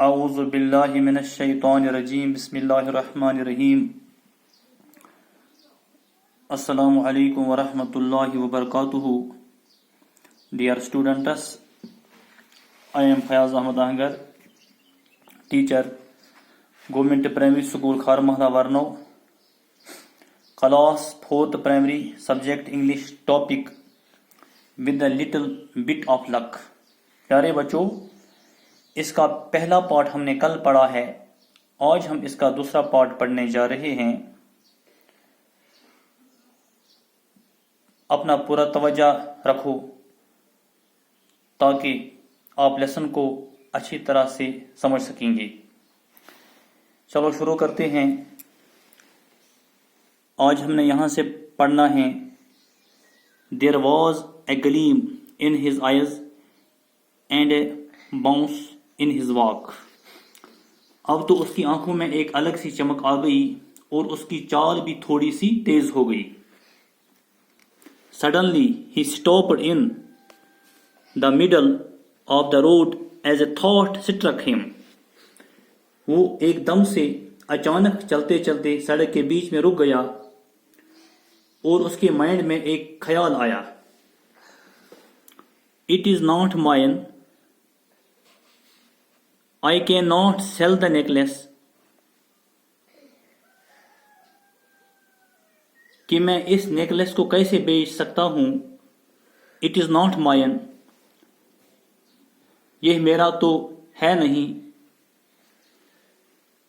اعوذ باللہ من الشیطان الرجیم بسم اللہ الرحمن الرحیم السلام علیکم ورحمۃ اللہ وبرکاتہ. Dear students, I am Fayaz Ahmad Ahgar, teacher, Government Primary School Kharmahla Varno, class 4th primary, subject English, topic with a little bit of luck. پیارے بچوں، اس کا پہلا پارٹ ہم نے کل پڑھا ہے. آج ہم اس کا دوسرا پارٹ پڑھنے جا رہے ہیں. اپنا پورا توجہ رکھو تاکہ آپ لیسن کو اچھی طرح سے سمجھ سکیں گے. چلو شروع کرتے ہیں. آج ہم نے یہاں سے پڑھنا ہے. There was a gleam in his eyes and a bounce in his walk. اب تو اس کی آنکھوں میں ایک الگ سی چمک آ گئی اور اس کی چال بھی تھوڑی سی تیز ہو گئی. Suddenly he stopped in the middle of the road as a thought struck him. وہ ایک دم سے اچانک چلتے چلتے سڑک کے بیچ میں رک گیا اور اس کے مائنڈ میں ایک خیال آیا. It is not mine. I cannot sell the necklace. کہ میں اس نیکلس کو کیسے بیچ سکتا ہوں. It is not mine. یہ میرا تو ہے نہیں.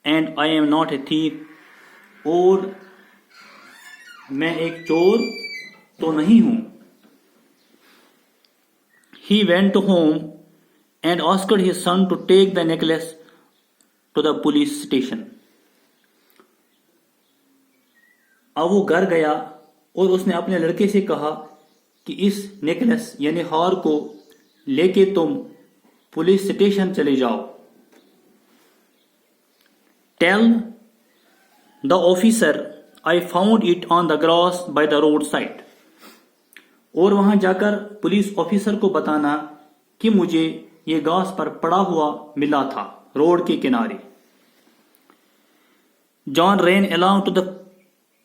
And I am not a thief. اور میں ایک چور تو نہیں ہوں. He went home and asked his son to take the necklace to the police station. اب وہ گھر گیا اور اس نے اپنے لڑکے سے کہا کہ اس نیکلس یعنی ہار کو لے کے تم پولیس اسٹیشن چلے جاؤ. Tell the officer I found it on the grass by the roadside. اور وہاں جا کر پولیس آفیسر کو بتانا کہ مجھے یہ گھاس پر پڑا ہوا ملا تھا روڈ کے کنارے. John ran along to the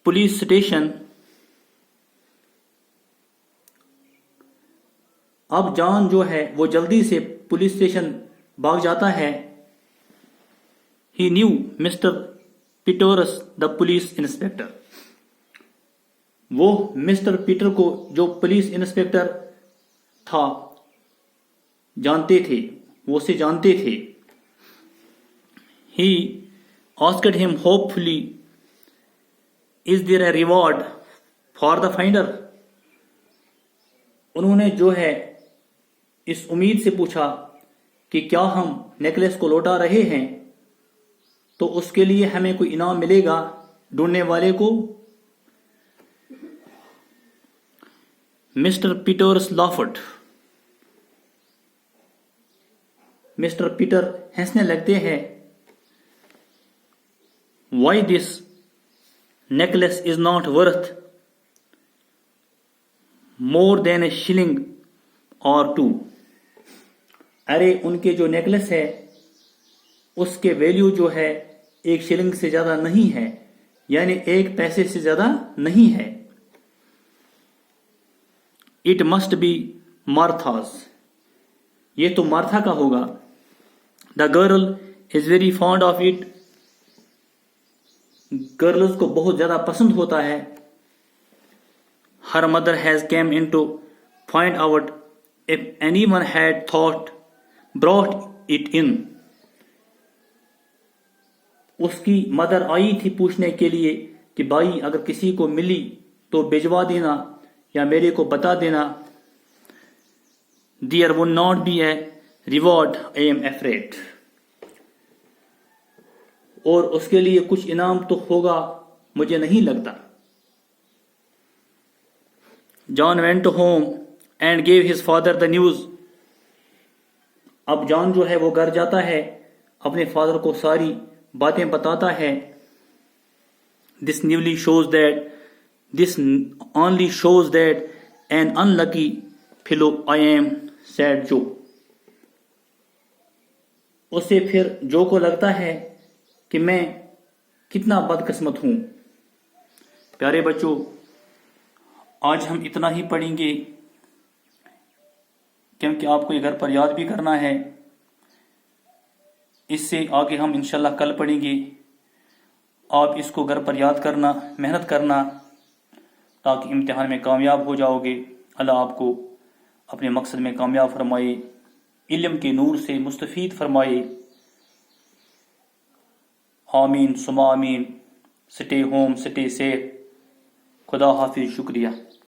police station. اب جان جو ہے وہ جلدی سے پولیس اسٹیشن بھاگ جاتا ہے. He knew Mr. Peters, the police inspector. وہ مسٹر پیٹر کو جو پولیس انسپیکٹر تھا جانتے تھے، وہ اسے جانتے تھے. He asked him hopefully, is there a reward for the finder? انہوں نے جو ہے اس امید سے پوچھا کہ کیا ہم نیکلس کو لوٹا رہے ہیں تو اس کے لیے ہمیں کوئی انعام ملے گا ڈھونڈنے والے کو. Mr Peters laughed. Mr Peter ہنسنے لگتے ہیں. Why this necklace is not worth more than a shilling or two. ارے ان کے جو نیکلس ہے اس کے ویلیو جو ہے 1 شلنگ سے زیادہ نہیں ہے، یعنی 1 پیسے سے زیادہ نہیں ہے. It must be Martha's. یہ تو مارتھا کا ہوگا. The girl is very fond of it. Girls کو بہت زیادہ پسند ہوتا ہے. Her mother has came in to find out if anyone had brought it in. اس کی مدر آئی تھی پوچھنے کے لیے کہ بھائی اگر کسی کو ملی تو بھجوا دینا یا میرے کو بتا دینا. There would not be a reward, I am afraid. اور اس کے لیے کچھ انعام تو ہوگا مجھے نہیں لگتا. John went home and gave his father the news. اب جان جو ہے وہ گھر جاتا ہے، اپنے فادر کو ساری باتیں بتاتا ہے. This only shows that an unlucky fellow I am, said Joe. اسے پھر جو کو لگتا ہے کہ میں کتنا بدقسمت ہوں۔ پیارے بچوں، آج ہم اتنا ہی پڑھیں گے کیونکہ آپ کو یہ گھر پر یاد بھی کرنا ہے۔ اس سے آگے ہم انشاءاللہ کل پڑھیں گے۔ آپ اس کو گھر پر یاد کرنا، محنت کرنا، تاکہ امتحان میں کامیاب ہو جاؤ گے۔ اللہ آپ کو اپنے مقصد میں کامیاب فرمائے، علم کے نور سے مستفید فرمائے۔ آمین ثم آمین۔ سٹے ہوم، سٹے سیف۔ خدا حافظ، شکریہ۔